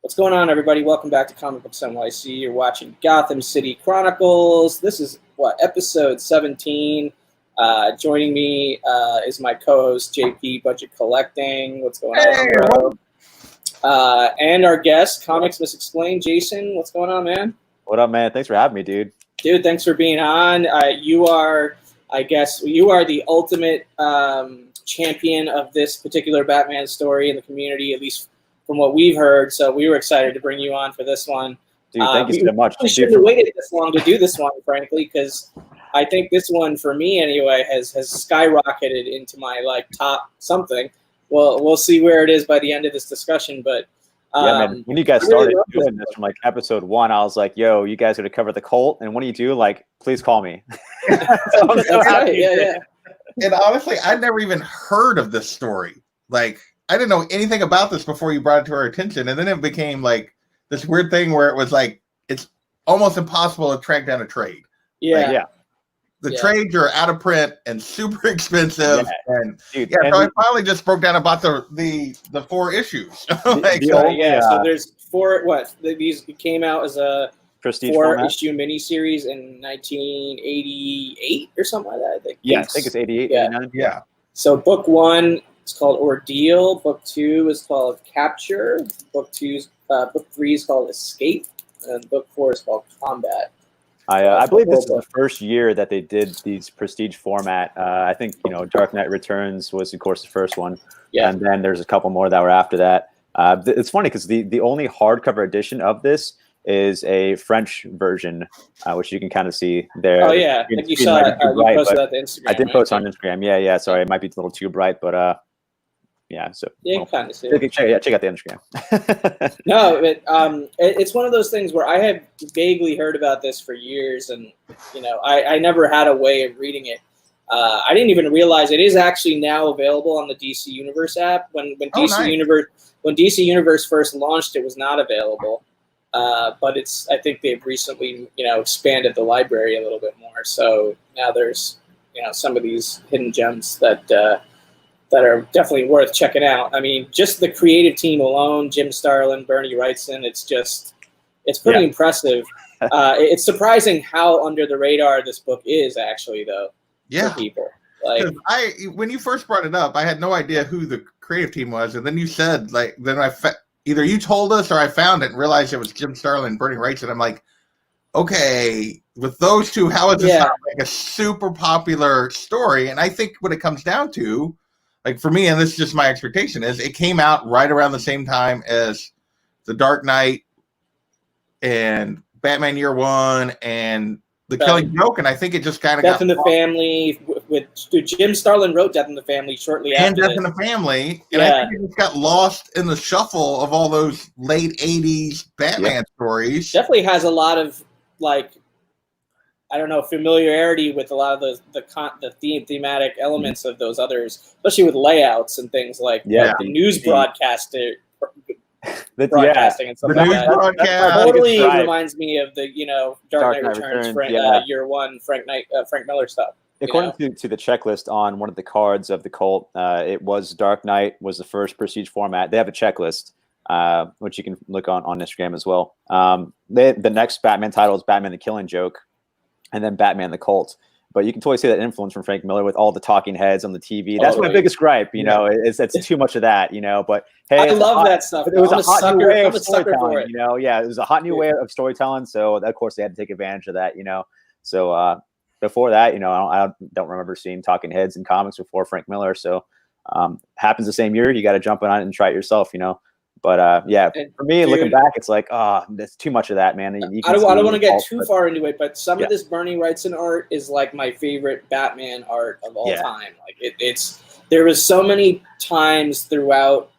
What's going on, everybody? Welcome back to Comic Books NYC. You're watching Gotham City Chronicles. This is, episode 17. Joining me is my co-host, JP Budget Collecting. What's going on, bro? And our guest, ComicsMixexplained, Jason. What's going on, man? What up, man? Thanks for having me, dude. Dude, thanks for being on. You are the ultimate champion of this particular Batman story in the community, at least from what we've heard. So we were excited to bring you on for this one. Dude, thank you so much. We shouldn't have waited this long to do this one, frankly, because I think this one, for me anyway, has skyrocketed into my top something. Well, we'll see where it is by the end of this discussion. But yeah, man. When you guys started doing this from episode 1, I was like, "Yo, you guys are to cover the cult, and when you do, please call me." That's right. Yeah. And honestly, I'd never even heard of this story. I didn't know anything about this before you brought it to our attention, and then it became this weird thing where it was it's almost impossible to track down a trade. Yeah. The trades are out of print and super expensive. Yeah. And dude, so I finally just broke down and bought the 4 issues. So there's 4. These came out as a prestige 4-issue miniseries in 1988 or something like that. I think. Yeah, I think it's 88. Yeah. 89. Yeah. So book 1 is called Ordeal. Book 2 is called Capture. Book 3 is called Escape, and book 4 is called Combat. I believe this is the first year that they did these prestige format. I think Dark Knight Returns was, of course, the first one. Yeah. And then there's a couple more that were after that. It's funny because the only hardcover edition of this is a French version, which you can kind of see there. Oh yeah, I think you saw it. You posted that on Instagram. I did post on Instagram. Yeah. Sorry, it might be a little too bright, but yeah. So yeah, you can kind of see it. Check out the Instagram. No, it's one of those things where I have vaguely heard about this for years, and I never had a way of reading it. I didn't even realize it is actually now available on the DC Universe app. When DC Universe first launched, it was not available. But I think they've recently, expanded the library a little bit more. So now there's, some of these hidden gems that are definitely worth checking out. I mean, just the creative team alone, Jim Starlin, Berni, Wrightson, it's pretty impressive. It's surprising how under the radar this book is actually, though, for people. When you first brought it up, I had no idea who the creative team was. And then you said, either you told us or I found it and realized it was Jim Starlin and Berni Wrightson. I'm like, okay, with those two, how is this not a super popular story? And I think what it comes down to, for me, and this is just my expectation, is it came out right around the same time as The Dark Knight and Batman Year One and The Killing Joke, and I think it just kind of Death in the Family. Jim Starlin wrote Death in the Family shortly after. And Death in the Family, and I think it just got lost in the shuffle of all those late '80s Batman stories. Definitely has a lot of familiarity with a lot of the thematic elements of those others, especially with layouts and things like the news broadcaster. Broadcasting and stuff like that. Broadcast totally reminds me of the Dark Knight Returns, Year One, Frank Miller stuff. According to the checklist on one of the cards of the cult, it was Dark Knight was the first prestige format. They have a checklist, which you can look on Instagram as well. The next Batman title is Batman the Killing Joke, and then Batman the Cult. But you can totally see that influence from Frank Miller with all the talking heads on the TV. That's my biggest gripe, it's too much of that, But hey, I love that stuff. It was a hot new way of storytelling, it was a hot new way of storytelling. So of course they had to take advantage of that, So before that, I don't remember seeing talking heads in comics before Frank Miller. So happens the same year, you got to jump on it and try it yourself, But for me, looking back, it's there's too much of that, man. I don't want to get too far into it, but some of this Berni Wrightson art is my favorite Batman art of all time. There was so many times throughout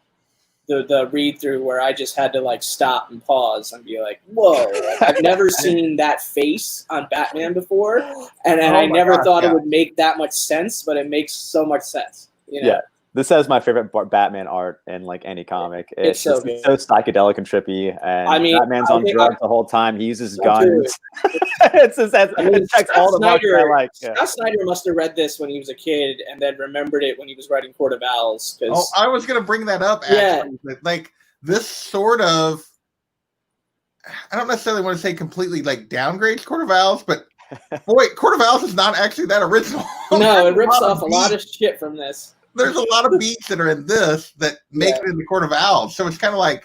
the read through where I just had to stop and pause and be like, "Whoa! I've never seen that face on Batman before," and I never thought it would make that much sense, but it makes so much sense. Yeah. This has my favorite Batman art in any comic. It's so psychedelic and trippy, and Batman's on drugs the whole time. He uses guns. It checks all the boxes I like. Scott Snyder must have read this when he was a kid and then remembered it when he was writing Court of Owls. I was going to bring that up. Actually, this sort of I don't necessarily want to say completely like downgrades Court of Owls, but boy, Court of Owls is not actually that original. No, it rips off a lot of shit from this. There's a lot of beats that are in this that make it into Court of Owls. So it's kind of like,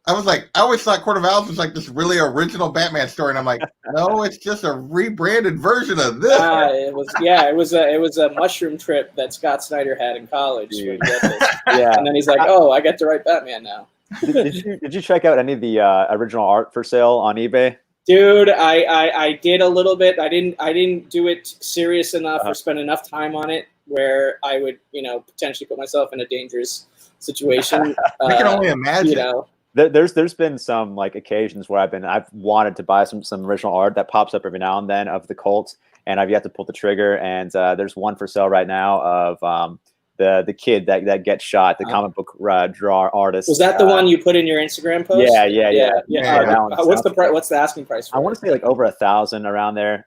I always thought Court of Owls was like this really original Batman story, and I'm like, no, it's just a rebranded version of this. It was a mushroom trip that Scott Snyder had in college. When he read this. Yeah, and then he's like, oh, I get to write Batman now. Did you check out any of the original art for sale on eBay? Dude, I did a little bit. I didn't do it serious enough or spend enough time on it where I would, potentially put myself in a dangerous situation. I can only imagine. There's been some like occasions where I've wanted to buy some original art that pops up every now and then of the cult, and I've yet to pull the trigger. And there's one for sale right now of the kid that gets shot, the comic book draw artist. Was that the one you put in your Instagram post? Yeah. What's the asking price for I want to say like over 1,000 around there.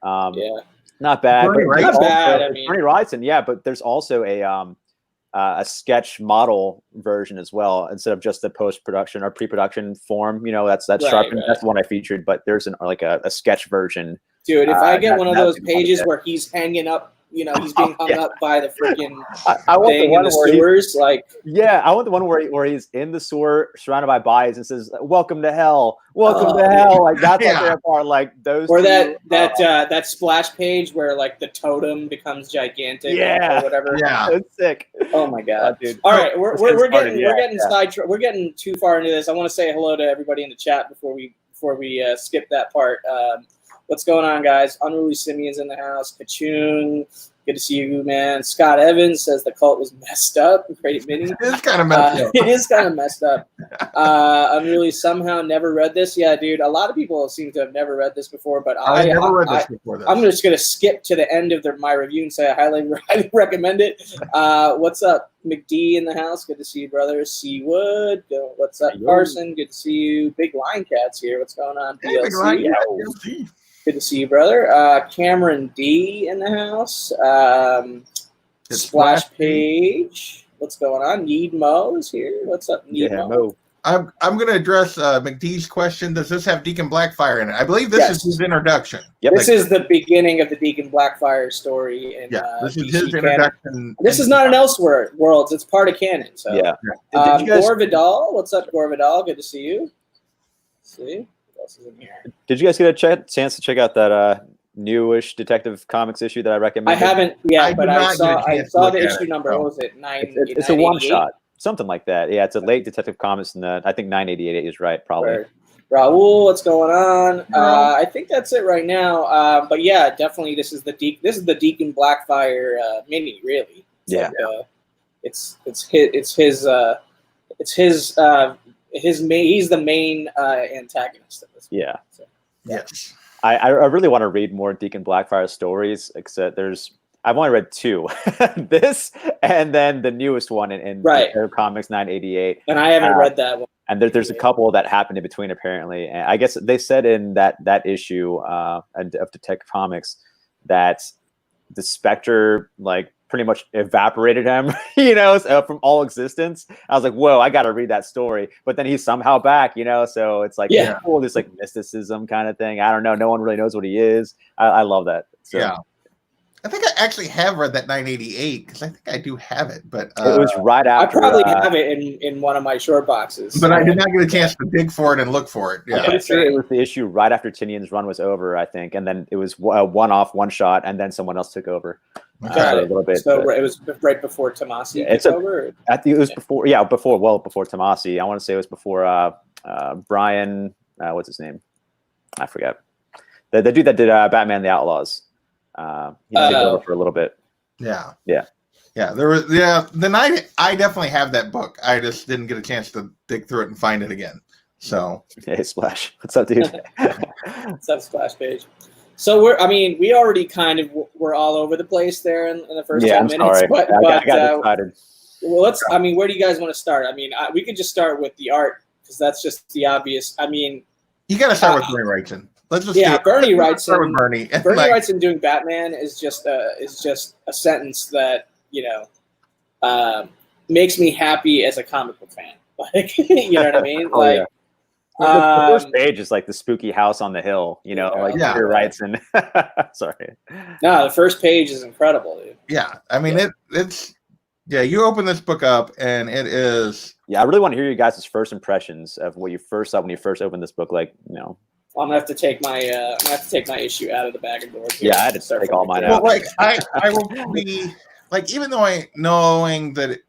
Not bad. Berni Wrightson. Not bad. I mean, Berni Wrightson, yeah, but there's also a sketch model version as well instead of just the post-production or pre-production form. That's right, sharpened. Right. That's the one I featured, but there's a sketch version. Dude, if I get one of those pages where he's hanging up, he's being hung up by the freaking thing in the sewers, I want the one where he's in the sewer surrounded by bodies and says, "Welcome to hell, welcome to hell." Like that's my favorite part. Like those, or that splash page where like the totem becomes gigantic, or whatever. Yeah, it's sick. Oh my god, dude. All right, we're getting sidetracked. We're getting too far into this. I want to say hello to everybody in the chat before we skip that part. What's going on, guys? Unruly Simeon's in the house. Kachoon, good to see you, man. Scott Evans says the cult was messed up. Great mini. It is kind of messed up. It is kind of messed up. Unruly somehow never read this. Yeah, dude. A lot of people seem to have never read this before, but I never read this before. I'm just going to skip to the end of my review and say I highly recommend it. What's up, McD in the house? Good to see you, brother. Seawood. What's up, Carson? Good to see you. Big Lion Cat's here. What's going on, PLC? Good to see you, brother. Cameron D in the house. Splash Page. What's going on? Need Mo is here. What's up, Need Mo? I'm going to address McDee's question. Does this have Deacon Blackfire in it? I believe this is his introduction. Yep. This is the beginning of the Deacon Blackfire story. And, this is his introduction. This is not an Elseworlds. It's part of canon. So, Gore Vidal. What's up, Gore Vidal? Good to see you. See? Did you guys get a chance to check out that newish Detective Comics issue that I recommended? I haven't yet, but I saw the issue number. What was it? It's a one shot, something like that. Yeah, it's a late Detective Comics, and I think 988 is right, probably. Right. Raul, what's going on? I think that's it right now. But yeah, definitely, this is the Deacon Blackfire mini. Really, it's he's the main antagonist of this. Yeah. So, yes. I really want to read more Deacon Blackfire stories, except I've only read 2. This and then the newest one in Comics 988. And I haven't read that one. And there's a couple that happened in between, apparently. And I guess they said in that issue of Detective Comics that the Spectre pretty much evaporated him, from all existence. I was like, whoa, I got to read that story. But then he's somehow back, so it's like, this mysticism kind of thing. I don't know. No one really knows what he is. I love that. So. Yeah. I think I actually have read that 988 because I think I do have it, but it was right after. I probably have it in one of my short boxes, but I did not get a chance to dig for it and look for it. Yeah, I'm pretty sure it was the issue right after Tinian's run was over, I think, and then it was a one shot, and then someone else took over. A little bit. So it was right before Tomasi took over. I think it was before Tomasi. I want to say it was before Brian. What's his name? I forget. The dude that did Batman the Outlaws. He took over for a little bit. Yeah. There was Then I definitely have that book. I just didn't get a chance to dig through it and find it again. So hey, Splash, what's up, dude? What's up, Splash Page? So we already kind of were all over the place there in the first 10 minutes. Sorry. But I got excited. Well, where do you guys want to start? We could just start with the art because that's just the obvious. You got to start with Berni Wrightson. Berni Wrightson. Berni Wrightson doing Batman is just a sentence that makes me happy as a comic book fan. You know what I mean? The first page is like the spooky house on the hill, you know, like Peter Wrightson. Sorry. No, the first page is incredible, dude. Yeah, I mean it's you open this book up and it is. Yeah, I really want to hear you guys' first impressions of what you first saw when you first opened this book. Like, you know, I'm gonna have to take my issue out of the bag of boards. Yeah, I had to take all mine out. Well, like I will be like, even though knowing that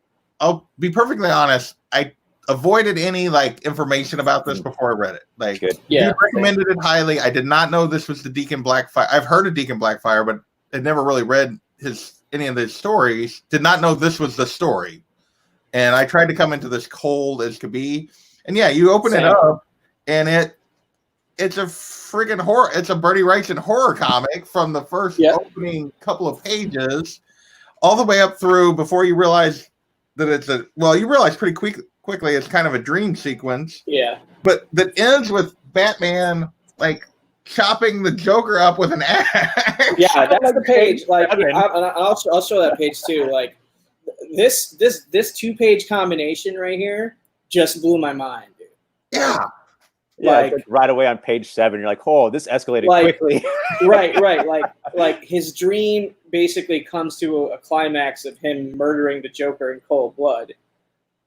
I'll be perfectly honest, I avoided any like information about this before I read it. Like, you recommended it highly. I did not know this was the Deacon Blackfire. I've heard of Deacon Blackfire, but I'd never really read any of his stories. Did not know this was the story, and I tried to come into this cold as could be. And yeah, you open it up, and it's a friggin' horror. It's a Berni Wrightson horror comic from the first opening couple of pages, all the way up through before you realize that it's you realize pretty quickly it's kind of a dream sequence. Yeah. But that ends with Batman like chopping the Joker up with an axe. Yeah, that's the page. Like, I'll show that page too. Like, this 2-page combination right here just blew my mind, dude. Yeah. Like right away on page 7, you're like, oh, this escalated quickly. right. Like his dream basically comes to a climax of him murdering the Joker in cold blood.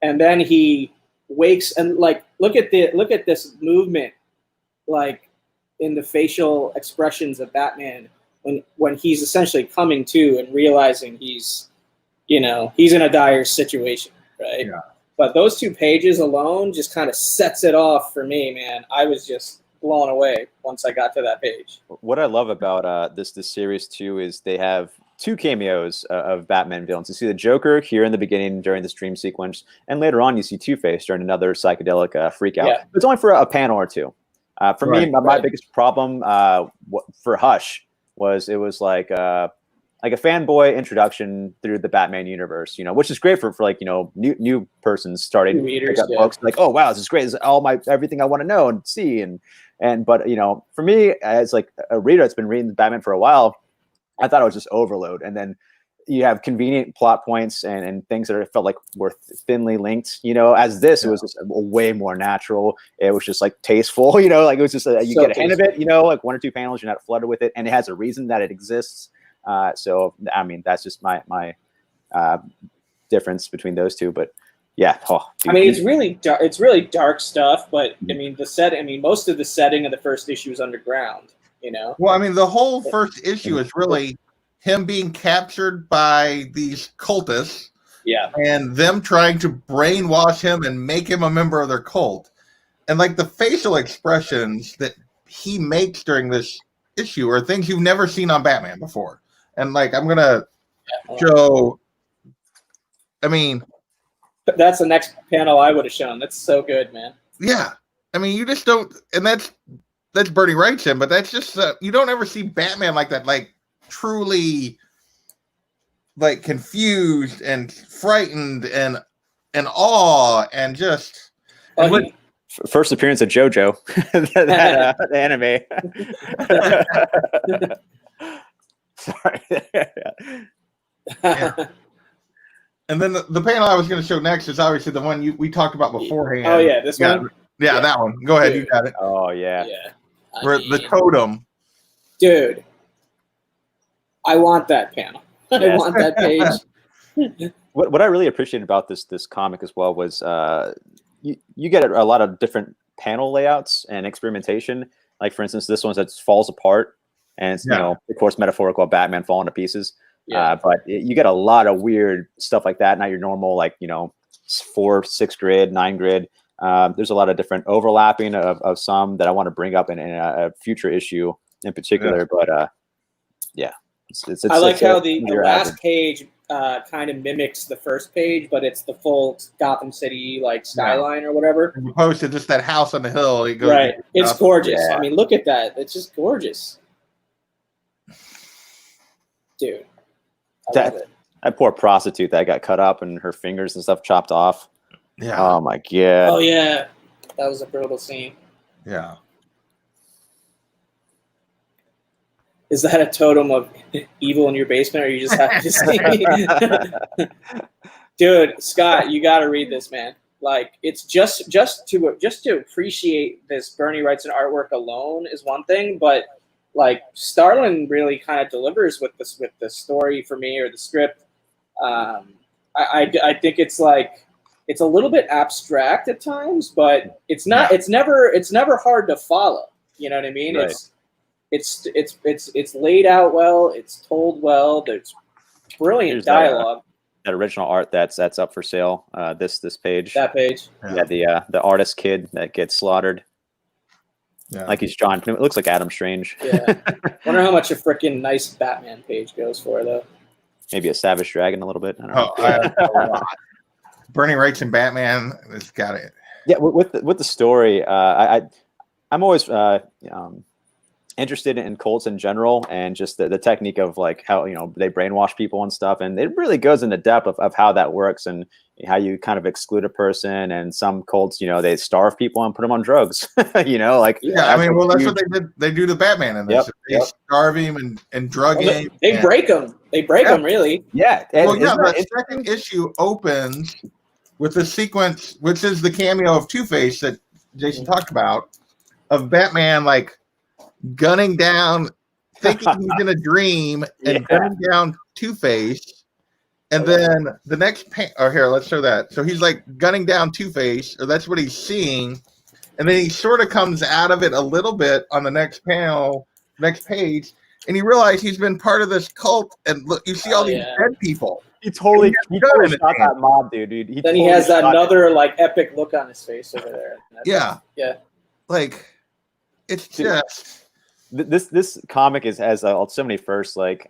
And then he wakes and like look at this movement, like in the facial expressions of Batman when he's essentially coming to and realizing he's in a dire situation, right? Yeah. But those 2 pages alone just kind of sets it off for me, man. I was just blown away once I got to that page. What I love about this series too is they have 2 cameos of Batman villains. You see the Joker here in the beginning during this dream sequence, and later on you see Two-Face during another psychedelic freak out. Yeah. It's only for a panel or 2. For me, my biggest problem for Hush was it was like a fanboy introduction through the Batman universe, which is great for like, new persons starting to pick up books like, oh wow, this is great. This is all everything I want to know and see. But for me, as like a reader that's been reading Batman for a while, I thought it was just overload. And then you have convenient plot points and things that felt like were thinly linked, as this, it was just way more natural. It was just like tasteful, like it was just you get a hint of it, like 1 or 2 panels, you're not flooded with it. And it has a reason that it exists. So, I mean, that's just my difference between those 2, but yeah. I mean, it's really dark stuff, but I mean, most of the setting of the first issue is underground, Well, I mean, the whole first issue is really him being captured by these cultists, and them trying to brainwash him and make him a member of their cult. And like the facial expressions that he makes during this issue are things you've never seen on Batman before. And like, I'm gonna show. I mean, that's the next panel I would have shown. That's so good, man. Yeah, I mean, you just don't, and that's Berni Wrightson, but that's just you don't ever see Batman like that, like truly, like confused and frightened and awe and just. First appearance of JoJo, the anime. Sorry. Yeah. And then the panel I was going to show next is obviously the one we talked about beforehand. Oh yeah, this one. Yeah, that one. Go ahead, you got it. Oh yeah. Yeah. The totem. Dude, I want that panel. Yes. I want that page. What I really appreciated about this comic as well was you get a lot of different panel layouts and experimentation. Like for instance, this one that falls apart, and it's of course metaphorical Batman falling to pieces. Yeah. But you get a lot of weird stuff like that. Not your normal 4, 6 grid, 9 grid. There's a lot of different overlapping of some that I want to bring up in a future issue in particular. Yeah. But it's I like how the last page kind of mimics the first page, but it's the full Gotham City skyline or whatever. As opposed to just that house on the hill. Right. It's gorgeous. Yeah. I mean, look at that. It's just gorgeous. Dude. That poor prostitute that got cut up and her fingers and stuff chopped off. Yeah. Oh my god. Oh yeah. That was a brutal scene. Yeah. Is that a totem of evil in your basement, or you just happy to see? Dude, Scott, you got to read this, man. Like it's just to appreciate this Berni Wrightson artwork alone is one thing, but like Starlin really kind of delivers with the story for me, or the script. I think it's like it's a little bit abstract at times, but it's not. Yeah. It's never hard to follow. You know what I mean? Right. It's laid out well. It's told well. There's brilliant Here's dialogue. That original art that's up for sale. This page. That page. Yeah, the artist kid that gets slaughtered. Yeah. Like he's John. It looks like Adam Strange. Yeah. Wonder how much a freaking nice Batman page goes for, though. Maybe a Savage Dragon a little bit. I don't know. Berni Wrightson Batman has got it. Yeah, with the story, I'm always interested in cults in general, and just the technique of like how they brainwash people and stuff, and it really goes into depth of how that works and how you kind of exclude a person. And some cults, they starve people and put them on drugs. Like I mean, well, that's what they did. They do to Batman in this. They starve him and drug him. They break him. They break him, really. Yeah. Well, the second issue opens with a sequence, which is the cameo of Two-Face that Jason talked about, of Batman like gunning down, thinking he's in a dream, and gunning down Two-Face. And then the next here, let's show that. So he's like gunning down Two-Face, or that's what he's seeing. And then he sort of comes out of it a little bit on the next panel, next page, and you realize he's been part of this cult. And look, you see all these dead people. He totally shot that mob, dude. Then he has another like epic look on his face over there. Yeah. Like, it's just this comic has so many firsts. Like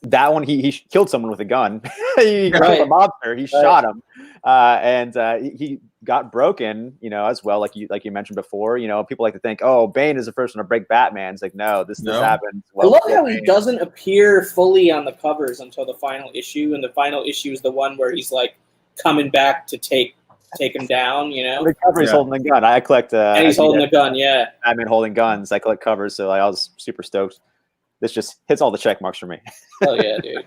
that one, he killed someone with a gun. He killed a mobster. He shot him, and he got broken. As well, like you mentioned before. People like to think, oh, Bane is the first one to break Batman. It's like, no, this happens. I love how he doesn't appear fully on the covers until the final issue, and the final issue is the one where he's like coming back to take him down. The cover he's holding the gun. I collect. And he's holding the gun. Yeah. Batman holding guns. I collect covers, so I was super stoked. This just hits all the check marks for me. Oh yeah, dude!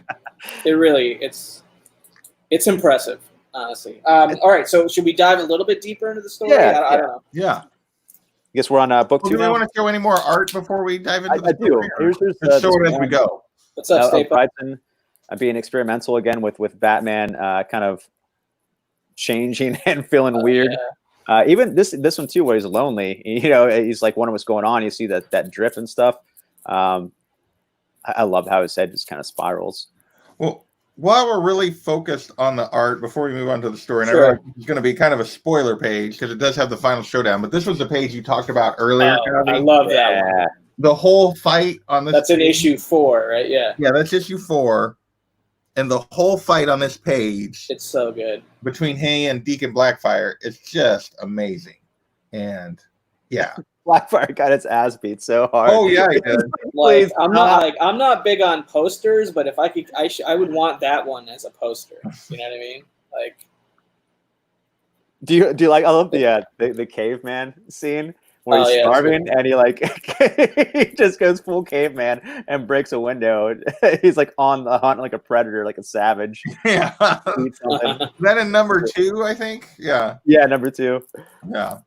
It's impressive, honestly. All right, so should we dive a little bit deeper into the story? I don't know. Yeah. I guess we're on book 2 Do you now. want to show any more art before we dive into the story? I do. Let's show it as we go. What's up, Staples? Wrightson being experimental again with Batman, kind of changing and feeling weird. Yeah. Even this one too, where he's lonely. He's like wondering what's going on. You see that drift and stuff. I love how his head just kind of spirals. Well, while we're really focused on the art, before we move on to the story, and I realize it's going to be kind of a spoiler page because it does have the final showdown, but this was the page you talked about earlier. I love that one. The whole fight on this. That's in issue 4, right? Yeah. Yeah, that's issue 4. And the whole fight on this page. It's so good. Between he and Deacon Blackfire, it's just amazing. And yeah. Blackfire got its ass beat so hard. Oh yeah, he did. Like I'm not big on posters, but if I could, I would want that one as a poster. You know what I mean? Like, do you like? I love the caveman scene where he's starving and he like he just goes full caveman and breaks a window. He's like on the hunt like a predator, like a savage. Yeah. Is that in number 2? I think. Yeah. Yeah, number 2. Yeah.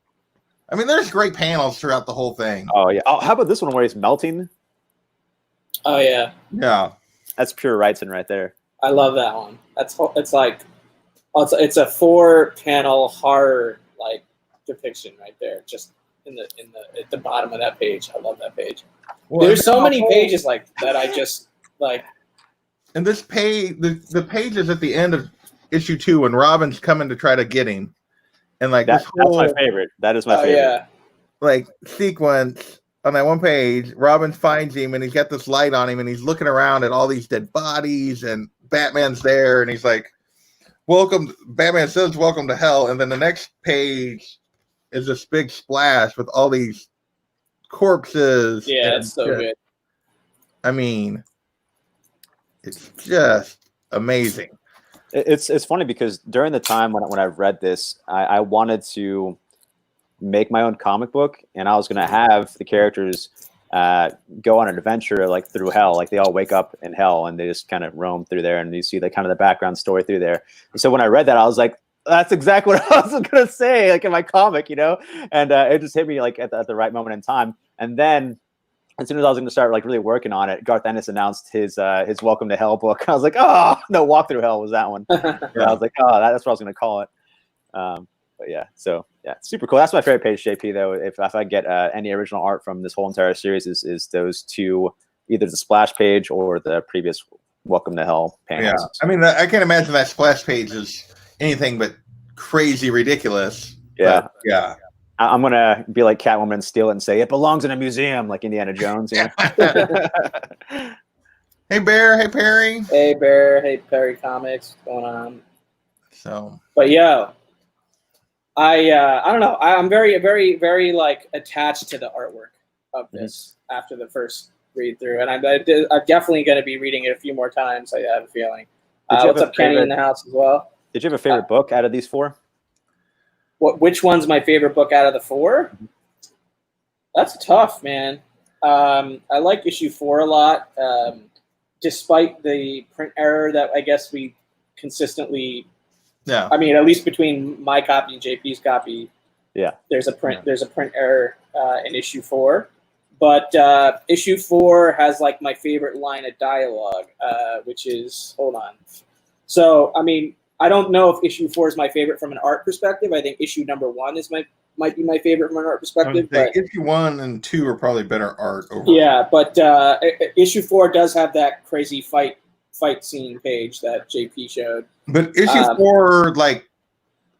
I mean, there's great panels throughout the whole thing. Oh yeah. Oh, how about this one where he's melting? Oh yeah. Yeah. That's pure Wrightson right there. I love that one. It's a 4-panel horror like depiction right there, just at the bottom of that page. I love that page. Well, there's so many pages like that. I just like. And this page, the page is at the end of issue 2 when Robin's coming to try to get him. And like that's my favorite. That is my favorite. Yeah. Like sequence on that one page, Robin finds him and he's got this light on him and he's looking around at all these dead bodies and Batman's there and he's like, "Welcome." Batman says, "Welcome to hell." And then the next page is this big splash with all these corpses. Yeah, it's so good. I mean, it's just amazing. It's funny because during the time when I read this, I wanted to make my own comic book, and I was going to have the characters go on an adventure like through hell, like they all wake up in hell and they just kind of roam through there, and you see the kind of the background story through there. And so when I read that, I was like, That's exactly what I was gonna say, like in my comic, and it just hit me like at the right moment in time. And then as soon as I was gonna start like really working on it, Garth Ennis announced his Welcome to Hell book. I was like, oh no, Walk Through Hell was that one. Yeah. I was like, oh, that's what I was gonna call it. But yeah, so yeah, super cool. That's my favorite page, JP. Though, if I get any original art from this whole entire series, is those two, either the splash page or the previous Welcome to Hell panels. Yeah, I mean, I can't imagine that splash page is anything but crazy ridiculous. Yeah, yeah. I'm gonna be like Catwoman and steal it and say it belongs in a museum, like Indiana Jones. Hey Bear, hey Perry. Hey Bear, hey Perry Comics, what's going on? So, but yeah, I don't know. I'm very, very, very like attached to the artwork of this after the first read through, and I'm definitely going to be reading it a few more times. I have a feeling. What's up, Kenny in the house as well? Did you have a favorite book out of these four? Which one's my favorite book out of the four? That's tough, man. I like issue 4 a lot, despite the print error that I guess we consistently. Yeah. I mean, at least between my copy and JP's copy, yeah, there's a print error in issue 4. But issue 4 has like my favorite line of dialogue, which is, hold on. So, I mean, I don't know if issue 4 is my favorite from an art perspective. I think issue number 1 might be my favorite from an art perspective. But issue 1 and 2 are probably better art overall. Yeah, but issue 4 does have that crazy fight scene page that JP showed. But issue 4, like,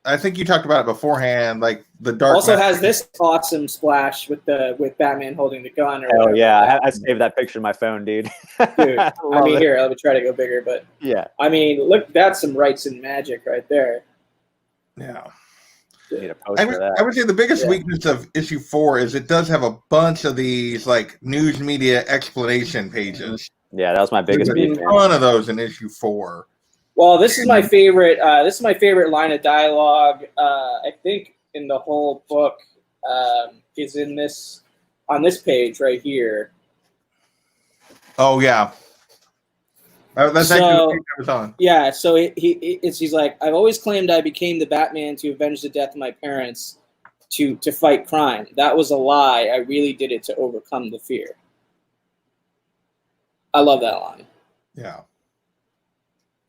I think you talked about it beforehand, like the dark. Also has this awesome splash with Batman holding the gun. Oh yeah, I saved that picture on my phone, dude. Dude, I mean, here, let me try to go bigger, but yeah, I mean, look, that's some Wrightson magic right there. Yeah. I would say the biggest weakness of issue 4 is it does have a bunch of these like news media explanation pages. Yeah, that was my biggest. There's a ton of those in issue 4. Well, this is my favorite. This is my favorite line of dialogue. I think in the whole book is on this page right here. Oh yeah, that's actually the page I was on. Yeah, so he's like, I've always claimed I became the Batman to avenge the death of my parents, to fight crime. That was a lie. I really did it to overcome the fear. I love that line. Yeah.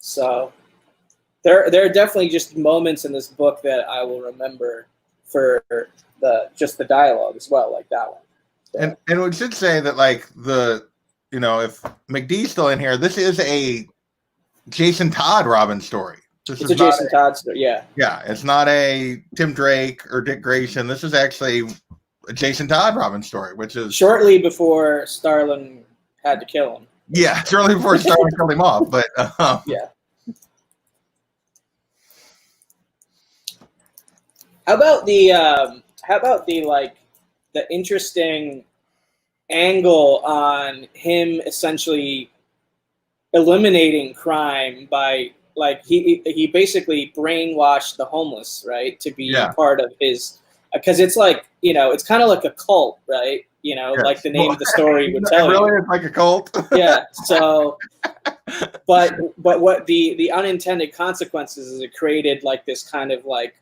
So there are definitely just moments in this book that I will remember for the dialogue as well, like that one. So. And we should say that like if McDee's still in here, this is a Jason Todd Robin story. It's a Jason Todd story, yeah. Yeah, it's not a Tim Drake or Dick Grayson. This is actually a Jason Todd Robin story, which is shortly before Starlin had to kill him. Yeah, shortly before Starlin killed him off, but yeah. How about the like the interesting angle on him essentially eliminating crime by like he basically brainwashed the homeless, right, to be part of his, because it's like, it's kind of like a cult, right? Like the name of the story would tell you. It's like a cult. Yeah. So, but what the unintended consequences is it created like this kind of like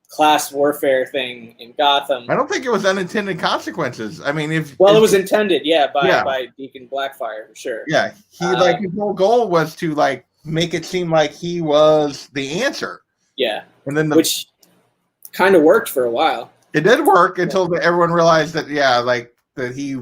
class warfare thing in Gotham. I don't think it was unintended consequences. I mean, it was intended, by Deacon Blackfire for sure. Yeah, his whole goal was to like make it seem like he was the answer. Yeah, and then which kind of worked for a while. It did work until everyone realized that that he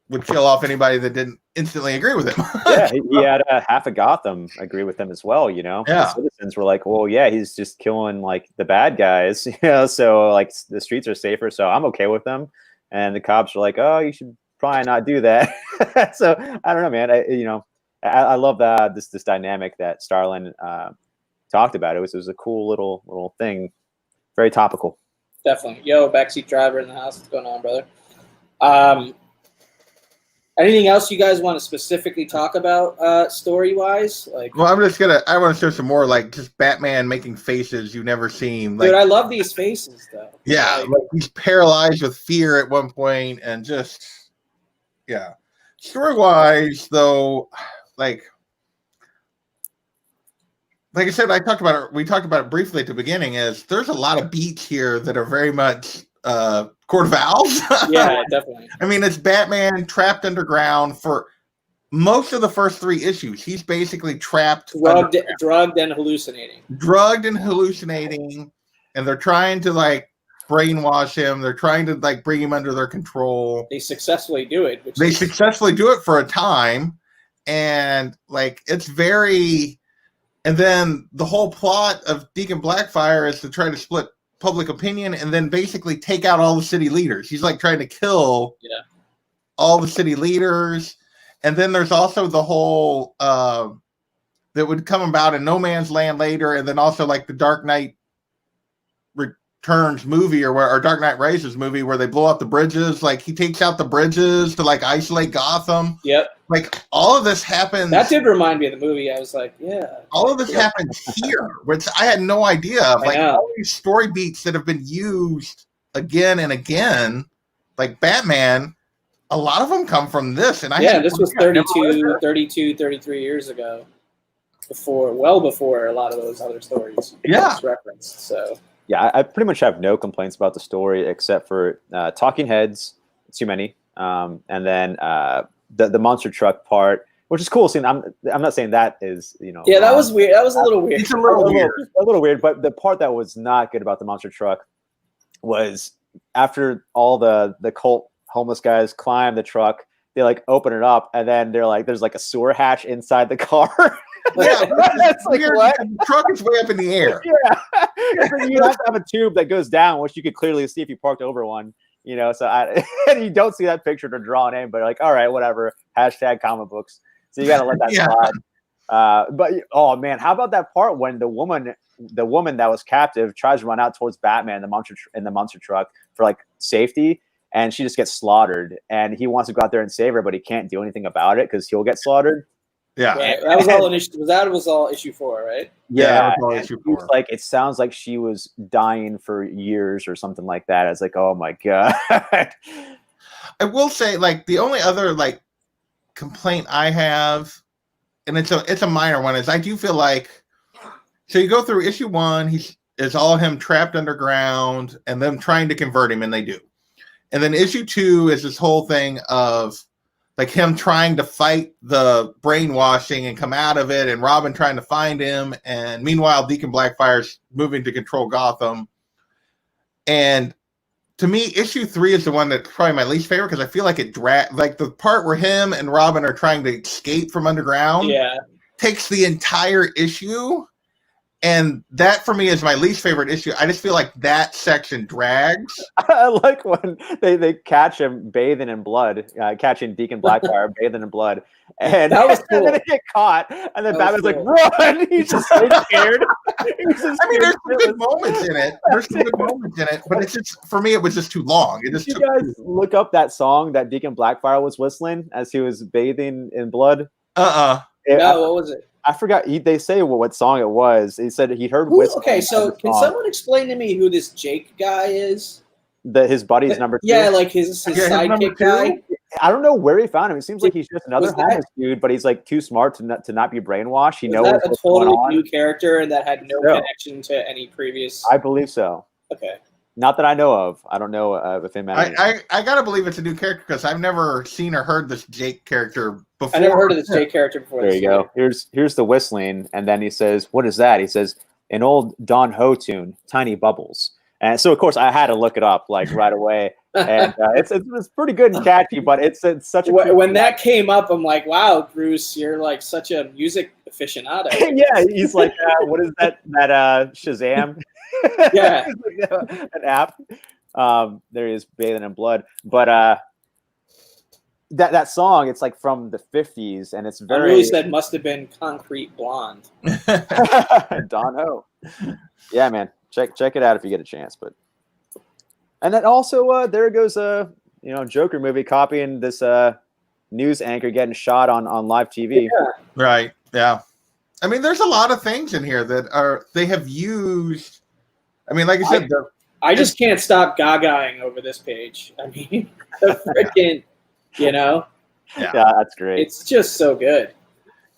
would kill off anybody that didn't instantly agree with him. Yeah, he had half of Gotham agree with him as well, Yeah. The citizens were like, well, yeah, he's just killing like the bad guys, so like the streets are safer, so I'm okay with them. And the cops were like, oh, you should probably not do that. So I don't know, man. I love this dynamic that Starlin talked about. It was a cool little thing, very topical. Definitely. Yo, backseat driver in the house. What's going on, brother? Anything else you guys want to specifically talk about story-wise? Like, well, I want to show some more, like, just Batman making faces you've never seen. Like, dude, I love these faces, though. Yeah, like he's paralyzed with fear at one point, and just, yeah. Story-wise, though, like, like I said, we talked about it briefly at the beginning, is there's a lot of beats here that are very much Court of Owls. Yeah, definitely. I mean, it's Batman trapped underground for most of the first 3 issues. He's basically trapped, drugged and hallucinating. And they're trying to like brainwash him. They're trying to like bring him under their control. They successfully do it. Successfully do it for a time, and like it's very. And then the whole plot of Deacon Blackfire is to try to split public opinion and then basically take out all the city leaders. He's like trying to kill all the city leaders. And then there's also the whole that would come about in No Man's Land later, and then also like the Dark Knight Returns movie or Dark Knight Rises movie where they blow up the bridges. Like he takes out the bridges to like isolate Gotham. Yep. Like all of this happens. That did remind me of the movie. I was like, yeah. All of this happens here, which I had no idea of. Like all these story beats that have been used again and again, like Batman, a lot of them come from this. And this was 33 years ago. Well before a lot of those other stories. Referenced. So yeah, I pretty much have no complaints about the story except for talking heads, too many, and then the monster truck part, which is cool. Seeing, I'm not saying that is that was weird. That was a little weird. It's a little weird. But the part that was not good about the monster truck was after all the cult homeless guys climb the truck, they like open it up, and then they're like, there's like a sewer hatch inside the car. That's like what? The truck is way up in the air. Yeah, you have to have a tube that goes down, which you could clearly see if you parked over one. So you don't see that picture to draw an name, but like, all right, whatever. # comic books. So you got to let that slide. But oh man, how about that part when the woman that was captive tries to run out towards Batman in the monster truck for like safety, and she just gets slaughtered, and he wants to go out there and save her, but he can't do anything about it because he'll get slaughtered. Yeah, that was all an issue. That was all issue 4, right? Yeah, issue 4. Like it sounds like she was dying for years or something like that. I was like, oh my god. I will say, like the only other like complaint I have, and it's a minor one, is I do feel like, so you go through issue 1, it's all him trapped underground and them trying to convert him, and they do. And then issue 2 is this whole thing of like him trying to fight the brainwashing and come out of it, and Robin trying to find him. And meanwhile, Deacon Blackfire's moving to control Gotham. And to me, issue 3 is the one that's probably my least favorite because I feel like it like the part where him and Robin are trying to escape from underground takes the entire issue. And that for me is my least favorite issue. I just feel like that section drags. I like when they catch him bathing in blood, catching Deacon Blackfire bathing in blood, and that was cool. And then they get caught, and then Batman's like, "Run!" He's just so scared. There's some good moments in it. But it's just, for me, it was just too long. It just Did you guys look up that song that Deacon Blackfire was whistling as he was bathing in blood? No, what was it? I forgot. They say what song it was. He said he heard whistling. Okay, so can someone explain to me who this Jake guy is? His buddy's number 2? Yeah, like his sidekick guy? I don't know where he found him. It seems like he's just another homeless dude, but he's like too smart to not be brainwashed. He knows that a totally new character and that had no connection to any previous? I believe so. Okay. Not that I know of. I don't know if him. I gotta believe it's a new character because I've never seen or heard this Jake character before. I never heard of this Jake character before. There you go. Here's the whistling, and then he says, "What is that?" He says, "An old Don Ho tune, Tiny Bubbles." And so, of course, I had to look it up like right away, and it's pretty good and catchy. But it's such a when that came up, I'm like, "Wow, Bruce, you're like such a music aficionado." Yeah, he's like, "What is that Shazam?" Yeah, an app. There he is bathing in blood, but that song, it's like from the 50s, and it's very. I really said must have been Concrete Blonde. Don Ho. Yeah, man, check it out if you get a chance. But and then also there goes Joker movie copying this news anchor getting shot on live TV. Yeah. Right. Yeah. I mean, there's a lot of things in here that they have used. I mean, like I said, I just can't stop gagaing over this page. I mean, the freaking, Yeah, that's great. It's just so good.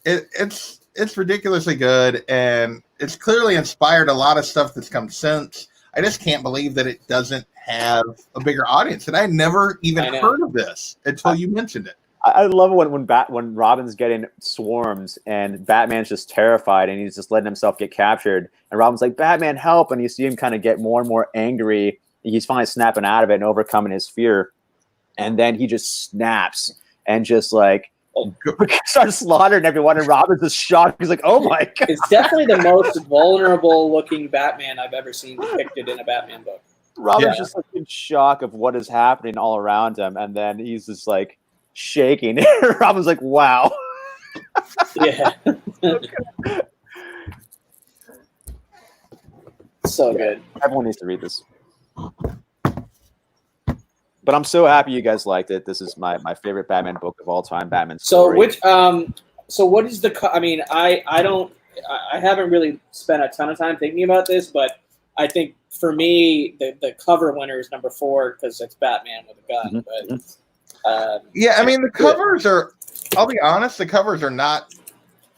It's it's ridiculously good, and it's clearly inspired a lot of stuff that's come since. I just can't believe that it doesn't have a bigger audience, and I never even heard of this until you mentioned it. I love it when Robin's getting swarmed and Batman's just terrified and he's just letting himself get captured, and Robin's like, "Batman, help!" And you see him kind of get more and more angry. He's finally snapping out of it and overcoming his fear, and then he just snaps and just like starts slaughtering everyone, and Robin's just shocked. He's like, "Oh my god!" It's definitely the most vulnerable-looking Batman I've ever seen depicted in a Batman book. Robin's just like in shock of what is happening all around him, and then he's just like shaking. Robin's like, "Wow." Yeah. So good. Everyone needs to read this. But I'm so happy you guys liked it. This is my favorite Batman book of all time, Batman story. So what is the I mean, I haven't really spent a ton of time thinking about this, but I think for me the cover winner is number 4 because it's Batman with a gun. Mm-hmm. But yeah, I mean the covers are, I'll be honest, the covers are not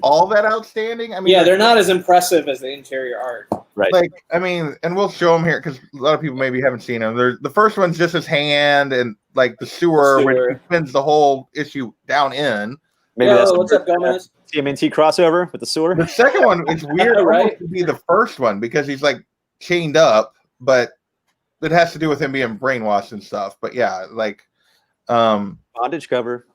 all that outstanding. I mean, yeah, they're not as impressive as the interior art. Right. Like, I mean, and we'll show them here because a lot of people maybe haven't seen them. The first one's just his hand and like the sewer, which spins the whole issue down in. Maybe Yo, that's what's up, Gomez? TMNT crossover with the sewer. The second one is weird, Right? to be the first one because he's like chained up, but it has to do with him being brainwashed and stuff. But yeah, like Bondage cover.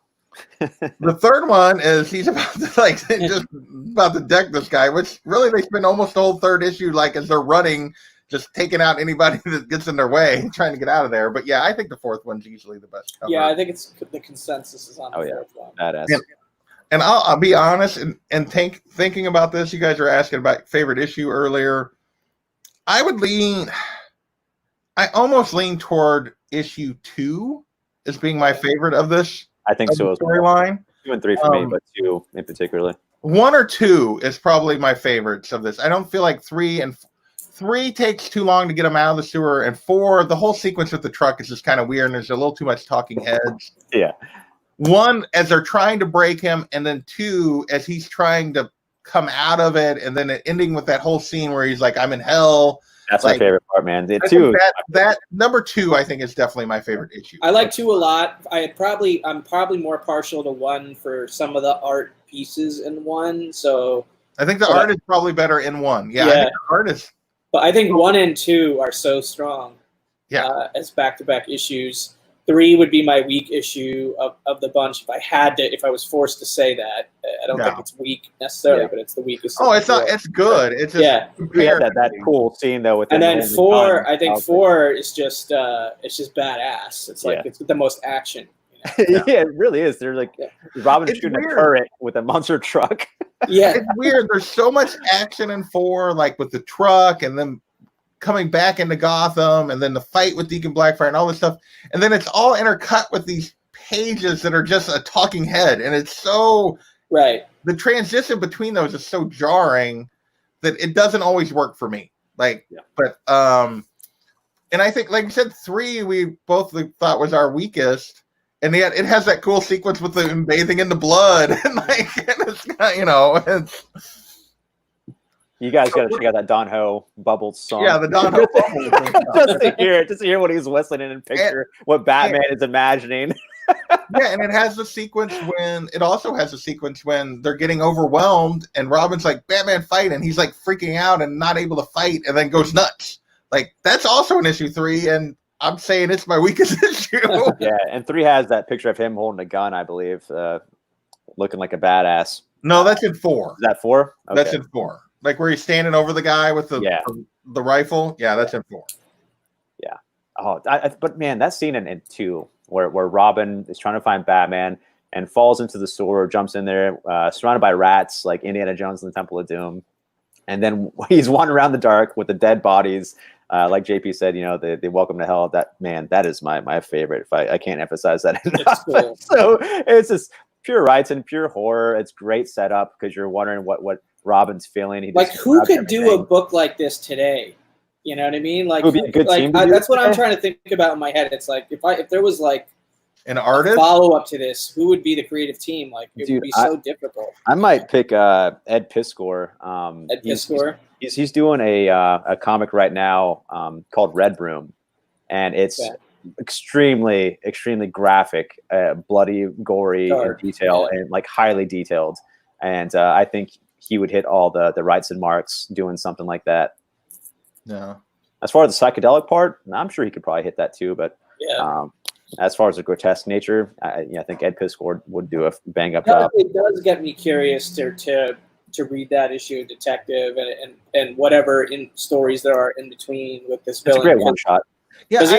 the third one is he's about to like just about to deck this guy, which really they spend almost the whole third issue like as they're running, just taking out anybody that gets in their way, trying to get out of there. But yeah, I think the fourth one's easily the best cover. Yeah, I think it's the consensus is on the fourth one. Badass. And I'll be honest, and thinking about this, you guys were asking about favorite issue earlier. I almost lean toward issue 2 as being my favorite of this. I think so. Storyline 2 and 3 for me, but 2 in particular. 1 or 2 is probably my favorites of this. I don't feel like 3 takes too long to get him out of the sewer, and 4, the whole sequence with the truck is just kind of weird, and there's a little too much talking heads. Yeah. 1, as they're trying to break him, and then 2, as he's trying to come out of it, and then it ending with that whole scene where he's like, "I'm in hell." That's like, my favorite part, man. That number 2, I think, is definitely my favorite issue. I like 2 a lot. I'm probably more partial to 1 for some of the art pieces in 1. So I think the art is probably better in 1. Yeah. I think the art is. But I think 1 and 2 are so strong. Yeah. As back-to-back issues. 3 would be my weak issue of the bunch if I was forced to say that. I don't think it's weak necessarily, but it's the weakest. Oh, it's not. It's good. It's just we had that cool scene though with. And then 4, I think 4 is just it's just badass. It's like it's the most action. You know? Yeah, it really is. They're like Robin's shooting a turret with a monster truck. Yeah, it's weird. There's so much action in 4, like with the truck, and then coming back into Gotham, and then the fight with Deacon Blackfire and all this stuff, and then it's all intercut with these pages that are just a talking head, and it's so the transition between those is so jarring that it doesn't always work for me. But and I think, like you said, 3 we both thought was our weakest, and yet it has that cool sequence with them bathing in the blood, and it's it's. You guys got to check out that Don Ho Bubbles song. Yeah, the Don Ho Bubbles. just to hear what he's whistling and picture what Batman is imagining. Yeah, and it also has a sequence when they're getting overwhelmed, and Robin's like, "Batman, fight!" and he's like freaking out and not able to fight, and then goes nuts. Like, that's also in issue 3, and I'm saying it's my weakest issue. Yeah, and 3 has that picture of him holding a gun, I believe, looking like a badass. No, that's in 4. Is that 4? Okay. That's in 4. Like where he's standing over the guy with the rifle. Yeah, that's in 4. Yeah. Oh, but man, that scene in 2 where Robin is trying to find Batman and falls into the sewer, jumps in there, surrounded by rats like Indiana Jones in the Temple of Doom, and then he's wandering around the dark with the dead bodies. Like JP said, they welcome to hell. That is my favorite. I can't emphasize that enough. Cool. So it's just pure Wrightson, pure horror. It's great setup because you're wondering what Robin's feeling. Who could do a book like this today? You know what I mean? Like, it would be a good team that's what I'm trying to think about in my head. It's like if there was like an artist follow up to this, who would be the creative team? Like, it would be so difficult. I might pick Ed Piskor. Ed Piskor. He's doing a comic right now called Red Room, and it's extremely graphic, bloody, gory in detail, and like highly detailed. And I think he would hit all the Wrightson marks doing something like that. Yeah. As far as the psychedelic part, I'm sure he could probably hit that too. But as far as the grotesque nature, I think Ed Piskor would do a bang up job. It does get me curious to read that issue of Detective and whatever in stories there are in between with this villain. It's a great one shot. Yeah, because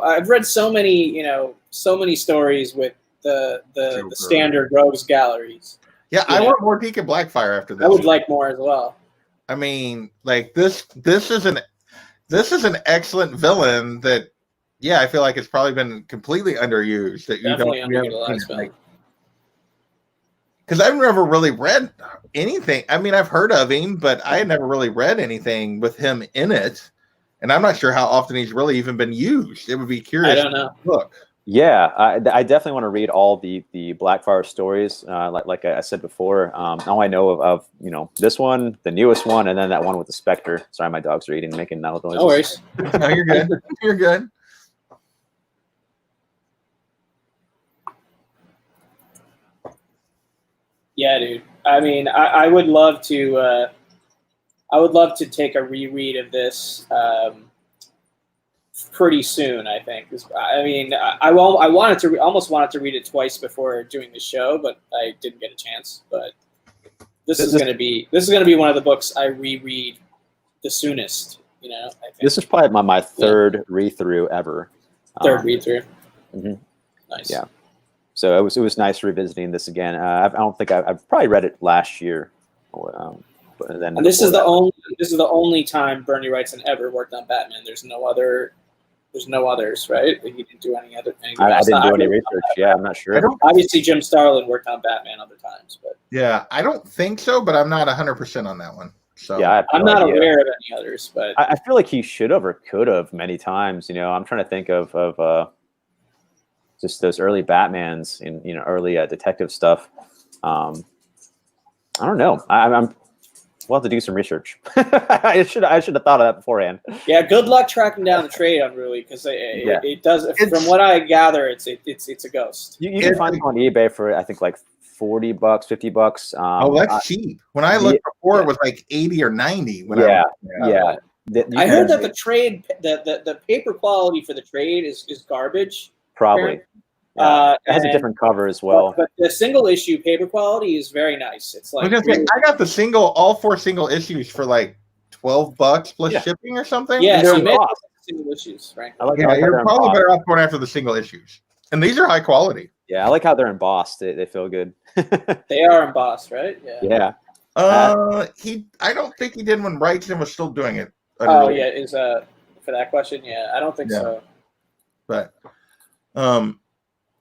I've read so many stories with the standard rogues galleries. Yeah, I want more Deacon Blackfire after this. I would like more as well. I mean, like this is an excellent villain that, I feel like it's probably been completely underused. That you Definitely don't underutilized. Because I've never really read anything. I mean, I've heard of him, but I had never really read anything with him in it, and I'm not sure how often he's really even been used. It would be curious. I don't know. Look. Yeah, I definitely want to read all the Blackfire stories. Like I said before, all I know of this one, the newest one, and then that one with the Spectre. Sorry, my dogs are eating, making loud noises. No worries. No, you're good. You're good. Yeah, dude. I mean, I would love to. I would love to take a reread of this pretty soon. I think. I mean, I almost wanted to read it twice before doing the show, but I didn't get a chance. But this is going to be one of the books I reread the soonest. I think. This is probably my third read through ever. Third read through. Mm-hmm. Nice. Yeah. So it was nice revisiting this again. I don't think I've probably read it last year. But then this is the only time Berni Wrightson ever worked on Batman. There's no others, right? He didn't do any other thing. I didn't do any research. Yeah, I'm not sure. Obviously, Jim Starlin worked on Batman other times, but I don't think so. But I'm not 100% on that one. So yeah, I'm not aware of any others. But I feel like he should have or could have many times. I'm trying to think of just those early Batmans in early detective stuff. I don't know. We'll have to do some research. I should have thought of that beforehand. Yeah, good luck tracking down the trade Unruly because it does. From what I gather, it's a ghost. You can find it on eBay for I think like $40, $50. That's cheap. When I looked before, it was like 80 or 90. Yeah. I heard that the trade, the paper quality for the trade is garbage. Probably. It has a different cover as well. But the single issue paper quality is very nice. It's like I got all 4 single issues for like $12 plus shipping or something. Yeah, so single issues, right? You're probably better off going after the single issues. And these are high quality. Yeah, I like how they're embossed. They feel good. They are embossed, right? Yeah. I don't think he did when Wrightson was still doing it. For that question, I don't think so. But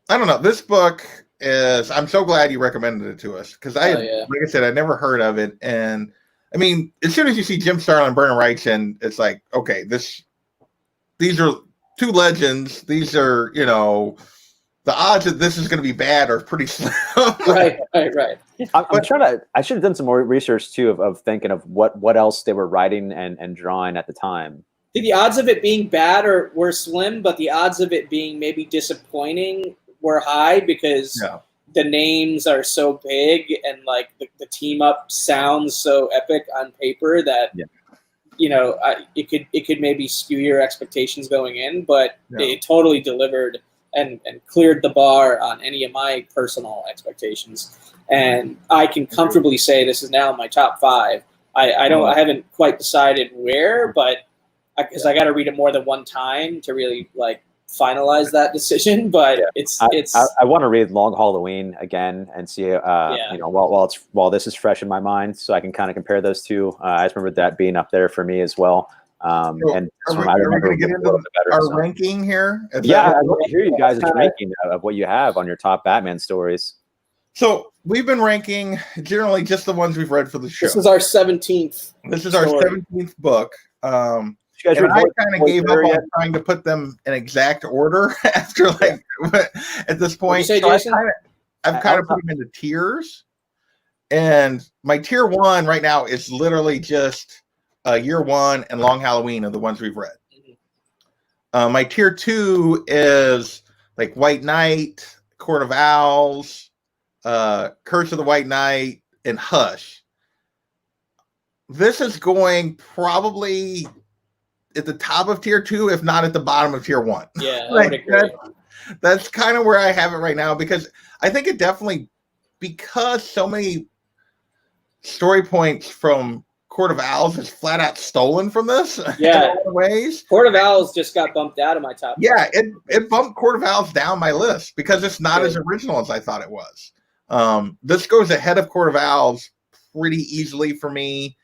I don't know. This book is. I'm so glad you recommended it to us because like I said, I never heard of it. And I mean, as soon as you see Jim Starlin and Berni Wrightson, it's like, okay, these are 2 legends. These are, the odds that this is going to be bad are pretty slim. Right. I'm trying to. I should have done some more research too of thinking of what else they were writing and drawing at the time. The odds of it being bad were slim, but the odds of it being maybe disappointing were high because the names are so big and like the team up sounds so epic on paper that it could maybe skew your expectations going in, but it totally delivered and cleared the bar on any of my personal expectations. And I can comfortably say this is now my top 5. I haven't quite decided where, but because I got to read it more than one time to really like finalize that decision. But I want to read Long Halloween again and see while this is fresh in my mind, so I can kind of compare those two. I just remember that being up there for me as well. And are we going to get into our ranking here? I'd love to hear you guys' ranking of what you have on your top Batman stories. So we've been ranking generally just the ones we've read for the show. This is our 17th. This is our 17th book. you guys and I read kind of Boys gave up there on yet? trying to put them in exact order after like at this point. What'd you say, Jason? I've kind of put them into tiers, and my tier 1 right now is literally just Year One and Long Halloween are the ones we've read. My tier 2 is like White Knight, Court of Owls, Curse of the White Knight, and Hush. This is going probably at the top of tier 2, if not at the bottom of tier 1. Yeah, Like, I would agree. that's kind of where I have it right now, because I think it definitely, because so many story points from Court of Owls is flat out stolen from this. Yeah. In a lot of ways. Court of Owls just got bumped out of my top. Yeah, it bumped Court of Owls down my list because it's not as original as I thought it was. This goes ahead of Court of Owls pretty easily for me.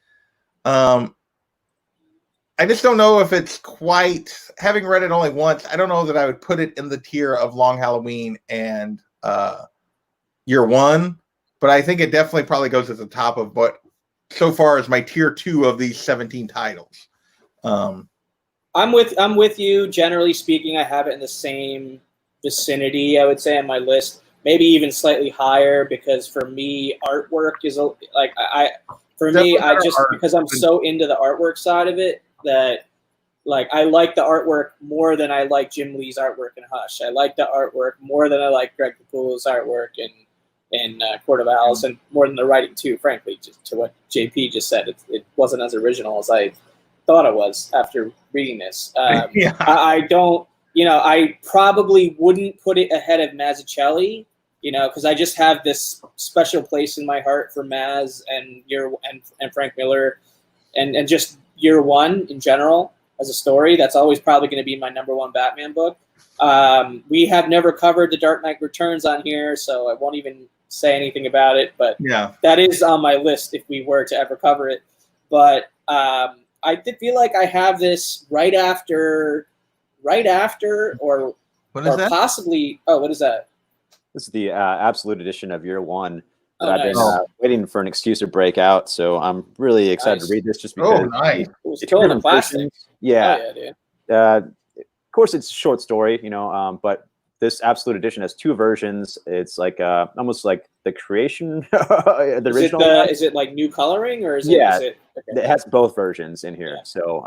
I just don't know if it's quite, having read it only once, I don't know that I would put it in the tier of Long Halloween and Year One, but I think it definitely probably goes at the top of what so far is my tier 2 of these 17 titles. I'm with you. Generally speaking, I have it in the same vicinity, I would say, on my list. Maybe even slightly higher, because for me, artwork is like because I'm so into the artwork side of it that like I like the artwork more than I like Jim Lee's artwork in Hush. I like the artwork more than I like Greg Capullo's artwork in Court of Owls, and more than the writing too. Frankly, just to what JP just said, it wasn't as original as I thought it was after reading this. I don't, I probably wouldn't put it ahead of Mazzucchelli, because I just have this special place in my heart for Maz and Frank Miller, and just Year One in general as a story. That's always probably going to be my number 1 Batman book. We have never covered The Dark Knight Returns on here, so I won't even say anything about it. But that is on my list if we were to ever cover it. But I did feel like I have this right after, or what is that? Possibly. Oh, what is that? This is the absolute edition of Year One that I've nice. been waiting for an excuse to break out. So I'm really excited to read this, just because. Nice. It was cool in plastic. Yeah. Oh, yeah, dude. Of course, it's a short story, but this absolute edition has 2 versions. It's like almost like the creation, the original. Is it like new coloring, or is it? Yeah, okay. It has both versions in here. Yeah. So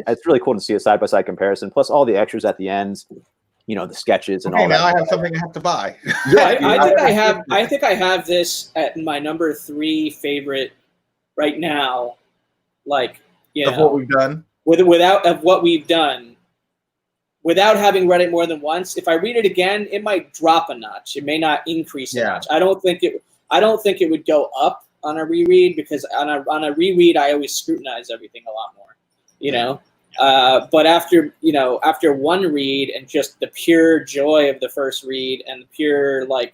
it's really cool to see a side-by-side comparison. Plus all the extras at the end, the sketches and all that. Now I have something I have to buy. Yeah, I think I have this at my number 3 favorite right now. Like, of what we've done. Without having read it more than once. If I read it again, it might drop a notch. It may not increase a notch. I don't think it would go up on a reread, because on a reread I always scrutinize everything a lot more. But after one read and just the pure joy of the first read and the pure like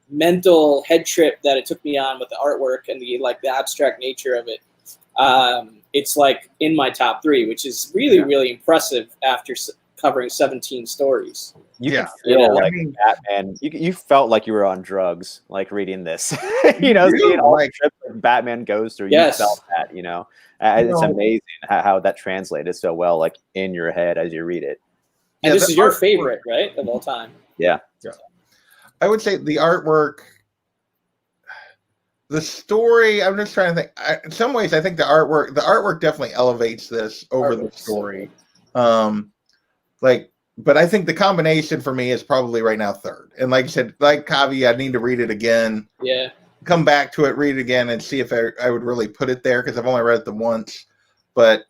mental head trip that it took me on with the artwork and the abstract nature of it, it's like in my top 3, which is really, really impressive after covering 17 stories. You can feel Batman. You felt like you were on drugs, like reading this. Seeing all the trips that Batman goes through. Yes. You felt that. It's amazing how that translated so well, like in your head as you read it. And this is your favorite, right, of all time? Yeah. I would say the artwork, the story. I'm just trying to think. In some ways, I think the artwork definitely elevates this over the story. But I think the combination for me is probably right now 3rd. And like I said, like Kavi, I need to read it again. Yeah. Come back to it, read it again, and see if I would really put it there, because I've only read it once. But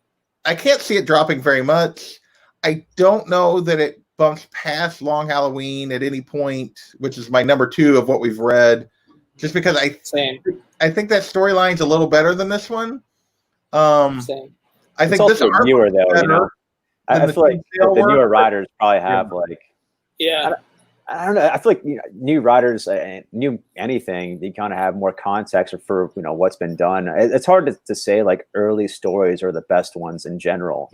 I can't see it dropping very much. I don't know that it bumps past Long Halloween at any point, which is my number 2 of what we've read, just because I think that storyline's a little better than this one. Same. I think it's this is newer, though. I feel like the newer writers probably have I don't know. I feel like new writers, new anything, they kind of have more context for what's been done. It's hard to say like early stories are the best ones in general.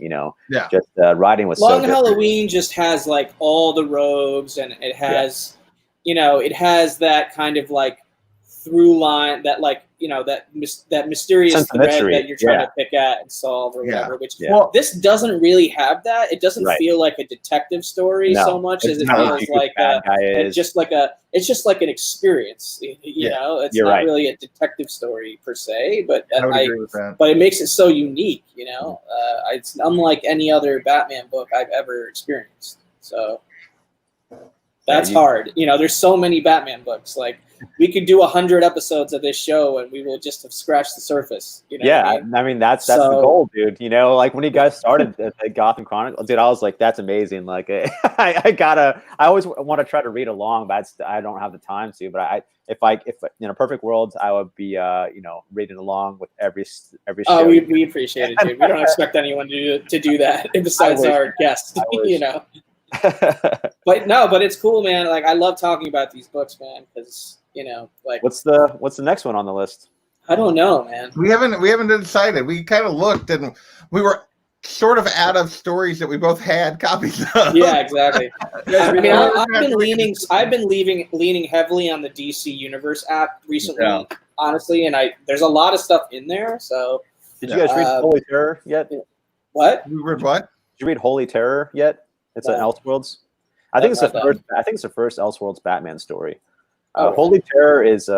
Just writing was Long so Halloween just has like all the rogues, and it has it has that kind of like through line, that like that mysterious Sense of thread mystery. that you're trying to pick at and solve or whatever. Which Well, this doesn't really have that. It doesn't Right. feel like a detective story so much as it feels like it's just like an experience. You know, it's You're not right. really a detective story per se, but I would agree with that. but it makes it so unique. You know, it's unlike any other Batman book I've ever experienced. So. That's hard. You know, there's so many Batman books. Like, we could do 100 episodes of this show, and we will just have scratched the surface. You know I mean that's the goal, dude. You know, like when you guys started at Gotham Chronicles, dude, I was like, that's amazing. Like, I always want to try to read along, but I don't have the time to. But if in a perfect world, I would be reading along with every show. Oh, we appreciate it, dude. We don't expect anyone to do that besides our guests. You know. But it's cool, man. Like, I love talking about these books, man, because like, what's the next one on the list? I don't know, man. We haven't decided. We kind of looked, and we were sort of out of stories that we both had copies of. Yeah, exactly. I mean, I've been leaning heavily on the DC Universe app recently, honestly, and there's a lot of stuff in there. So, did you guys read Holy Terror yet? What? You read what? Did you read Holy Terror yet? It's an Elseworlds. I think it's the first Elseworlds Batman story. Holy Terror is